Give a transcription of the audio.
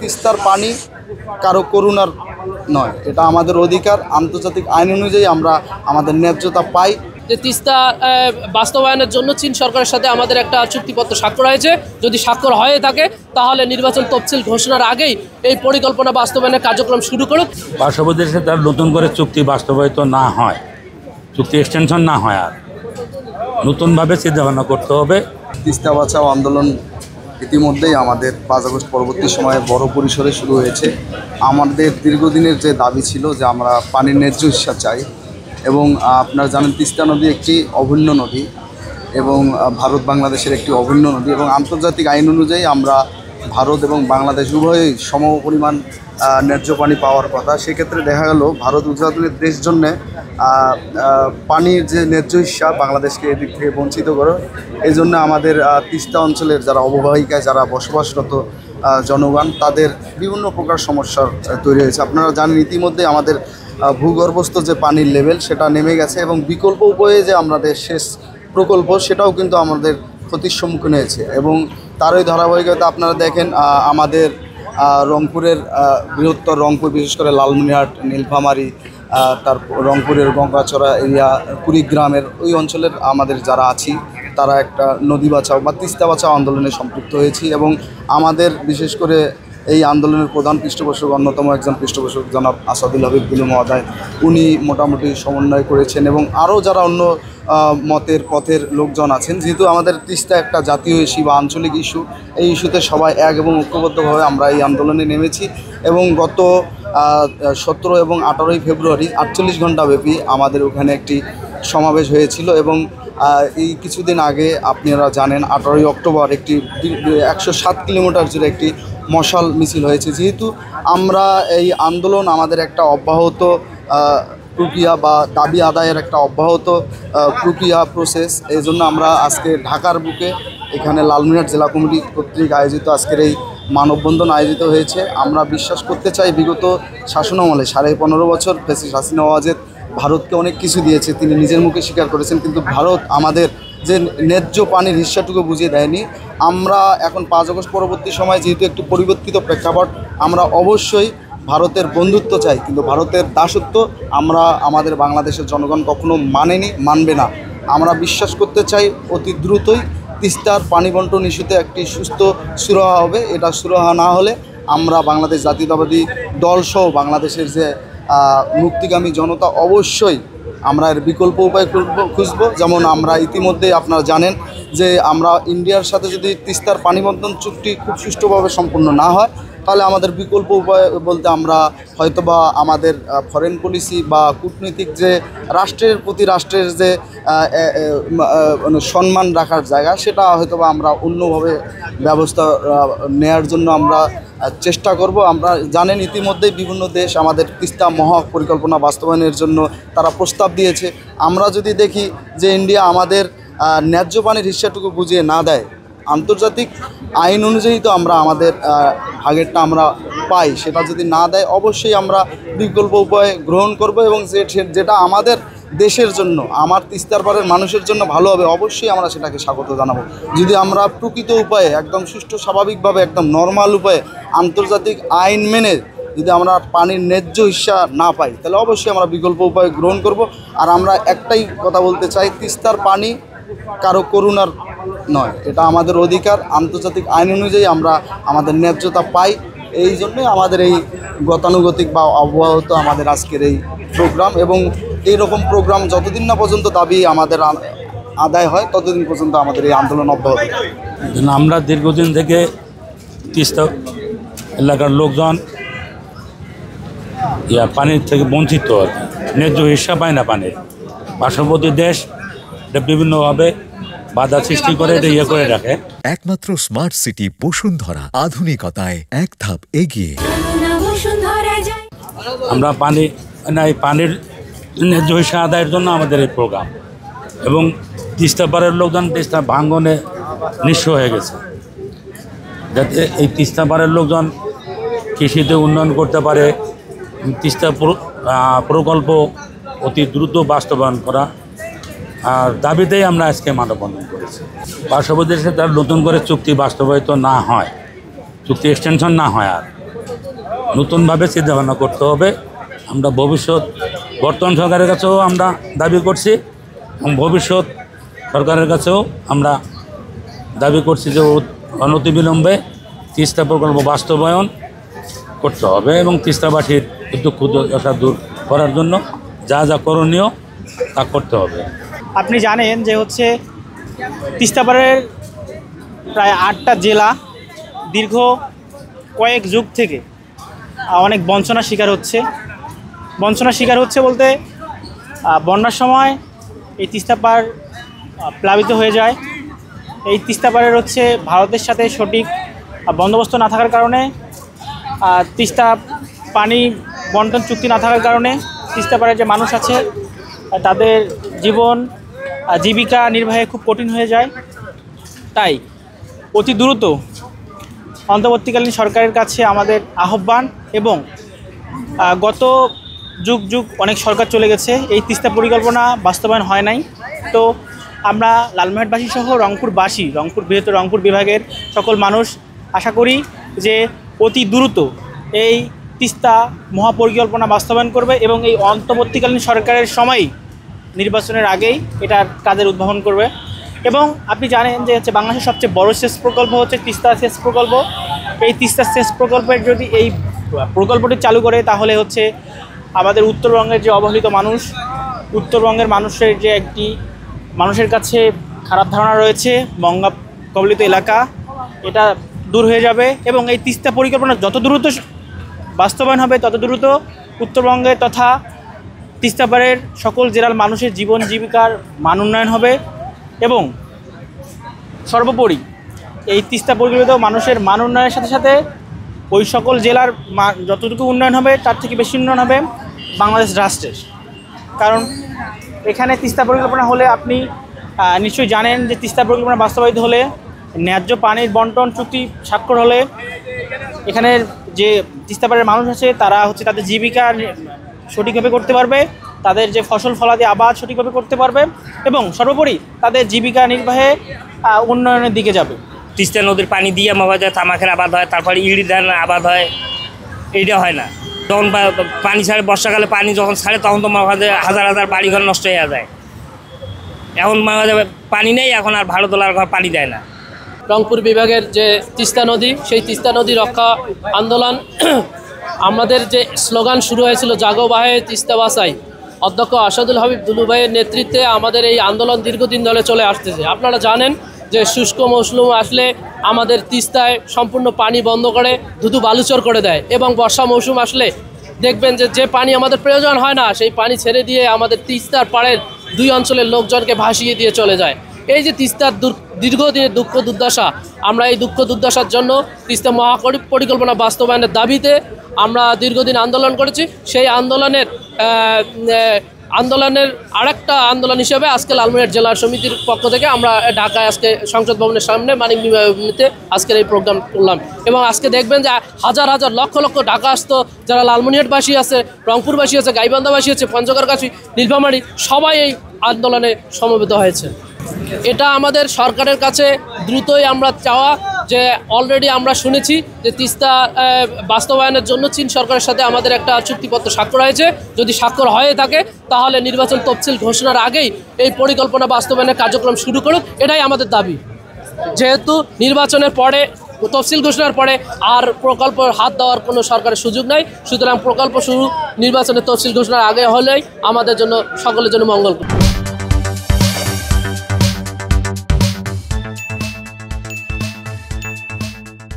তিস্তার পানি কারো করুণার নয়, এটা আমাদের অধিকার। আন্তর্জাতিক আইন অনুযায়ী আমরা আমাদের ন্যায্যতা পাই। যে তিস্তা বাস্তবায়নের জন্য চীন সরকারের সাথে আমাদের একটা চুক্তিপত্র স্বাক্ষর হয়েছে। যদি স্বাক্ষর হয়ে থাকে তাহলে নির্বাচন তফসিল ঘোষণার আগেই এই পরিকল্পনা বাস্তবায়নের কার্যক্রম শুরু করুক। পার্শ্ববর্তী দেশে তার নতুন করে চুক্তি বাস্তবায়িত না হয়, চুক্তি এক্সটেনশন না হয়, আর নতুনভাবে চিন্তাভাবনা করতে হবে। তিস্তা বাঁচাও আন্দোলন ইতিমধ্যেই আমাদের 5 আগস্ট পরবর্তী সময়ে বড় পরিসরে শুরু হয়েছে। আমাদের দীর্ঘদিনের যে দাবি ছিল যে আমরা পানির ন্যায্য হিস্যা চাই, এবং আপনারা জানেন তিস্তা নদী একটি অভিন্ন নদী এবং ভারত বাংলাদেশের একটি অভিন্ন নদী, এবং আন্তর্জাতিক আইন অনুযায়ী আমরা ভারত এবং বাংলাদেশ উভয়ই সম পরিমাণ ন্যায্য পানি পাওয়ার কথা। সেক্ষেত্রে দেখা গেল ভারত উৎপাদনের দেশ জন্যে পানির যে ন্যায্য হিস্যা বাংলাদেশকে এদিক থেকে বঞ্চিত করে। এই জন্য আমাদের তিস্তা অঞ্চলের যারা অববাহিকায় যারা বসবাসরত জনগণ, তাদের বিভিন্ন প্রকার সমস্যার তৈরি হয়েছে। আপনারা জানেন ইতিমধ্যে আমাদের ভূগর্ভস্থ যে পানির লেভেল সেটা নেমে গেছে, এবং বিকল্প উপায়ে যে আমাদের সেচ প্রকল্প সেটাও কিন্তু আমাদের ক্ষতির সম্মুখীন হয়েছে। এবং তারই ধারাবাহিকতা আপনারা দেখেন আমাদের রংপুরের বৃহত্তর রংপুর, বিশেষ করে লালমনিরহাট, নীলফামারী, তারপর রংপুরের গঙ্গাচড়া এরিয়া, কুড়িগ্রামের ওই অঞ্চলের আমাদের যারা আছি তারা একটা নদী বাঁচাও বা তিস্তা বাঁচাও আন্দোলনে সম্পৃক্ত হয়েছি। এবং আমাদের বিশেষ করে এই আন্দোলনের প্রধান পৃষ্ঠপোষক, অন্যতম একজন পৃষ্ঠপোষক জনাব আসাদুল হাবিব বিলু মহোদয়, উনি মোটামুটি সমন্বয় করেছেন, এবং আরও যারা অন্য মতের পথের লোকজন আছেন। যেহেতু আমাদের তিস্তা একটা জাতীয় ইস্যু বা আঞ্চলিক ইস্যু, এই ইস্যুতে সবাই এক এবং ঐক্যবদ্ধভাবে আমরা এই আন্দোলনে নেমেছি। এবং গত 17 এবং 18ই ফেব্রুয়ারি 48 ঘন্টা ব্যাপী আমাদের ওখানে একটি সমাবেশ হয়েছিল। এবং এই কিছুদিন আগে আপনারা জানেন 18ই অক্টোবর একটি 107 কিলোমিটার জুড়ে একটি মশাল মিছিল হয়েছে। যেহেতু আমরা এই আন্দোলন আমাদের একটা অব্যাহত প্রক্রিয়া বা দাবি আদায়ের একটা অব্যাহত প্রসেস, এই জন্য আমরা আজকে ঢাকার বুকে এখানে লালমনিরহাট জেলা কমিটি কর্তৃক আয়োজিত আজকের এই মানববন্ধন আয়োজিত হয়েছে। আমরা বিশ্বাস করতে চাই বিগত শাসনামলে 15.5 বছর ফ্যাসিস্ট হাসিনা ওয়াজেদ ভারতকে অনেক কিছু দিয়েছে, তিনি নিজের মুখে স্বীকার করেছেন, কিন্তু ভারত আমাদের যে ন্যায্য পানির হিস্যাটুকু বুঝিয়ে দেয়নি। আমরা এখন 5 আগস্ট পরবর্তী সময় যেহেতু একটু পরিবর্তিত প্রেক্ষাপট, আমরা অবশ্যই ভারতের বন্ধুত্ব চাই, কিন্তু ভারতের দাসত্ব আমরা আমাদের বাংলাদেশের জনগণ কখনো মানেনি, মানবে না। আমরা বিশ্বাস করতে চাই অতি দ্রুতই তিস্তার পানি বন্টন ইস্যুতে একটি সুস্থ সুরাহা হবে। এটা সুরাহা না হলে আমরা বাংলাদেশ জাতীয়তাবাদী দলসহ বাংলাদেশের যে মুক্তিগামী জনতা অবশ্যই আমরা এর বিকল্প উপায় খুঁজব। যেমন আমরা ইতিমধ্যে আপনারা জানেন যে আমরা ইন্ডিয়ার সাথে যদি তিস্তার পানি বন্টন চুক্তি খুব সুষ্ঠুভাবে সম্পূর্ণ না হয়, তাহলে আমাদের বিকল্প উপায় বলতে আমরা হয়তোবা আমাদের ফরেন পলিসি বা কূটনৈতিক যে রাষ্ট্রের প্রতি রাষ্ট্রের যে সম্মান রাখার জায়গা, সেটা হয়তোবা আমরা অন্যভাবে ব্যবস্থা নেয়ার জন্য আমরা চেষ্টা করব। আমরা জানেন ইতিমধ্যেই বিভিন্ন দেশ আমাদের তিস্তা মহা পরিকল্পনা বাস্তবায়নের জন্য তারা প্রস্তাব দিয়েছে। আমরা যদি দেখি যে ইন্ডিয়া আমাদের ন্যায্য পানির হিস্যাটুকু বুঝিয়ে না দেয়, আন্তর্জাতিক আইন অনুযায়ী তো আমরা আমাদের ভাগেরটা আমরা পাই, সেটা যদি না দেয় অবশ্যই আমরা বিকল্প উপায় গ্রহণ করব, এবং যেটা আমাদের দেশের জন্য, আমার তিস্তার পাড়ের মানুষের জন্য ভালো হবে, অবশ্যই আমরা সেটাকে স্বাগত জানাবো। যদি আমরা প্রকৃত উপায়ে একদম সুষ্ঠু স্বাভাবিকভাবে একদম নর্মাল উপায়ে আন্তর্জাতিক আইন মেনে যদি আমরা পানির ন্যায্য হিস্যা না পাই, তাহলে অবশ্যই আমরা বিকল্প উপায় গ্রহণ করব। আর আমরা একটাই কথা বলতে চাই, তিস্তার পানি কারো করুণার নয়, এটা আমাদের অধিকার। আন্তর্জাতিক আইন অনুযায়ী আমরা আমাদের ন্যায্যতা পাই। এই জন্যই আমাদের এই গতানুগতিক বা অব্যাহত আমাদের আজকের এই প্রোগ্রাম, এবং এই রকম প্রোগ্রাম যতদিন না পর্যন্ত দাবি আমাদের আদায় হয় ততদিন পর্যন্ত আমাদের এই আন্দোলন অব্যাহত। আমরা দীর্ঘদিন থেকে তিস্তা এলাকার লোকজন পানির থেকে বঞ্চিত, ন্যায্য হিস্যা পায় না পানির। পার্শ্ববর্তী দেশ এটা বিভিন্নভাবে বাধা সৃষ্টি করে এটা করে রাখে। একমাত্র স্মার্ট সিটি বসুন্ধরা, আধুনিকতায় এক ধাপ এগিয়ে। আমরা পানির ন্যায্য হিস্যা আদায়ের জন্য আমাদের এই প্রোগ্রাম, এবং তিস্তা পাড়ের লোকজন তিস্তা ভাঙ্গনে নিঃস্ব হয়ে গেছে, যাতে এই তিস্তা পাড়ের লোকজন কৃষিতে উন্নয়ন করতে পারে। তিস্তা প্রকল্প অতি দ্রুত বাস্তবায়ন করা আর দাবিতেই আমরা আজকে মানববন্ধন করেছি। পার্শ্ববর্তী দেশে তার নতুন করে চুক্তি বাস্তবায়িত না হয়, চুক্তি এক্সটেনশন না হয়, আর নতুনভাবে চিন্তাভাবনা করতে হবে। আমরা বর্তমান সরকারের কাছেও আমরা দাবি করছি এবং ভবিষ্যৎ সরকারের কাছেও আমরা দাবি করছি যে অনতিবিলম্বে তিস্তা প্রকল্প বাস্তবায়ন করতে হবে এবং তিস্তাবাসীর দুঃখ দুর্দশা দূর করার জন্য যা যা করণীয় তা করতে হবে। আপনি জানেন যে হচ্ছে তিস্তাপাড়ের প্রায় 8টা জেলা দীর্ঘ কয়েক যুগ থেকে অনেক বঞ্চনার শিকার হচ্ছে বলতে বন্যার সময় এই তিস্তাপাড় প্লাবিত হয়ে যায়। এই তিস্তাপাড়ের হচ্ছে ভারতের সাথে সঠিক বন্দোবস্ত না থাকার কারণে, তিস্তা পানি বন্টন চুক্তি না থাকার কারণে তিস্তাপাড়ের যে মানুষ আছে তাদের জীবিকা নির্বাহে খুব কঠিন হয়ে যায়। তাই অতি দ্রুত অন্তর্বর্তীকালীন সরকারের কাছে আমাদের আহ্বান, এবং গত যুগ অনেক সরকার চলে গেছে, এই তিস্তা পরিকল্পনা বাস্তবায়ন হয় নাই। তো আমরা লালমোহনবাসী সহ রংপুর বৃহত্তর রংপুর বিভাগের সকল মানুষ আশা করি যে অতি দ্রুত এই তিস্তা মহাপরিকল্পনা বাস্তবায়ন করবে এবং এই অন্তর্বর্তীকালীন সরকারের সময় নির্বাচনের আগেই এটার কাজের উদ্ভাবন করবে। এবং আপনি জানেন যে হচ্ছে বাংলাদেশের সবচেয়ে বড় সেচ প্রকল্প হচ্ছে তিস্তা সেচ প্রকল্প। এই তিস্তা সেচ প্রকল্পের যদি এই প্রকল্পটি চালু করে তাহলে হচ্ছে আমাদের উত্তরবঙ্গের যে অবহেলিত মানুষ, উত্তরবঙ্গের মানুষের যে একটি মানুষের কাছে খারাপ ধারণা রয়েছে বন্যা কবলিত এলাকা, এটা দূর হয়ে যাবে। এবং এই তিস্তা পরিকল্পনা যত দ্রুত বাস্তবায়ন হবে তত দ্রুত উত্তরবঙ্গে তথা তিস্তাপাড়ের সকল জেলার মানুষের জীবন জীবিকার মান উন্নয়ন হবে। এবং সর্বোপরি এই তিস্তা পরিকল্পিত মানুষের মান উন্নয়নের সাথে সাথে ওই সকল জেলার যতটুকু উন্নয়ন হবে তার থেকে বেশি উন্নয়ন হবে বাংলাদেশ রাষ্ট্রের। কারণ এখানে তিস্তা পরিকল্পনা হলে আপনি নিশ্চয়ই জানেন যে তিস্তা পরিকল্পনা বাস্তবায়িত হলে ন্যায্য পানির বন্টন চুক্তি স্বাক্ষর হলে এখানের যে তিস্তাপাড়ের মানুষ আছে তারা হচ্ছে তাদের জীবিকা সঠিকভাবে করতে পারবে, তাদের যে ফসল ফলাদি আবাদ সঠিকভাবে করতে পারবে এবং সর্বোপরি তাদের জীবিকা নির্বাহে উন্নয়নের দিকে যাবে। তিস্তা নদীর পানি দিয়ে যায়, তামাকের আবাদ হয়, তারপরে ইড়ি ধান আবাদ হয়, এইটা হয় না। যখন পানি ছাড়ে, বর্ষাকালে পানি যখন ছাড়ে তখন তো হাজার হাজার বাড়িঘর নষ্ট হয়ে যায়। এখন পানি নেই, এখন আর ভালো তোলার ঘর পানি দেয় না। রংপুর বিভাগের যে তিস্তা নদী, সেই তিস্তা নদী রক্ষা আন্দোলন, আমাদের যে স্লোগান শুরু হয়েছিল জাগো বাহে তিস্তা বাঁচাই, অধ্যক্ষ আসাদুল হাবিব দুলু ভাইয়ের নেতৃত্বে আমাদের এই আন্দোলন দীর্ঘদিন ধরে চলে আসতেছে। আপনারা জানেন যে শুষ্ক মৌসুম আসলে আমাদের তিস্তায় সম্পূর্ণ পানি বন্ধ করে ধুধু বালুচর করে দেয়, এবং বর্ষা মৌসুম আসলে দেখবেন যে পানি আমাদের প্রয়োজন হয় না সেই পানি ছেড়ে দিয়ে আমাদের তিস্তার পাড়ের 2 অঞ্চলের লোকজনকে ভাসিয়ে দিয়ে চলে যায়। এই যে তিস্তার দীর্ঘদিনের দুঃখ দুর্দশা, আমরা এই দুঃখ দুর্দশার জন্য তিস্তা মহাপরিকল্পনা বাস্তবায়নের দাবিতে আমরা দীর্ঘদিন আন্দোলন করেছি। সেই আন্দোলনের আরেকটা আন্দোলন হিসেবে আজকে লালমনিরহাট জেলা সমিতির পক্ষ থেকে আমরা ঢাকায় আজকে সংসদ ভবনের সামনে মানিক বিমানে আজকের এই প্রোগ্রাম করলাম। এবং আজকে দেখবেন যে হাজার হাজার লক্ষ লক্ষ ঢাকাস্থ যারা লালমনিরহাটবাসী আছে, রংপুরবাসী আছে, গাইবান্ধাবাসী আছে, পঞ্চগড়বাসী, নীলফামারী, সবাই এই আন্দোলনে সমবেত হয়েছে। এটা আমাদের সরকারের কাছে দ্রুতই আমরা চাওয়া যে অলরেডি আমরা শুনেছি যে তিস্তা বাস্তবায়নের জন্য চীন সরকারের সাথে আমাদের একটা চুক্তিপত্র স্বাক্ষর হয়েছে। যদি স্বাক্ষর হয়ে থাকে তাহলে নির্বাচন তফসিল ঘোষণার আগেই এই পরিকল্পনা বাস্তবায়নের কার্যক্রম শুরু করুক, এটাই আমাদের দাবি। যেহেতু নির্বাচনের পরে, তফসিল ঘোষণার পরে আর প্রকল্প হাত দেওয়ার কোনো সরকারের সুযোগ নাই, সুতরাং প্রকল্প শুরু নির্বাচনের তফসিল ঘোষণার আগে হলেই আমাদের জন্য, সকলের জন্য মঙ্গল।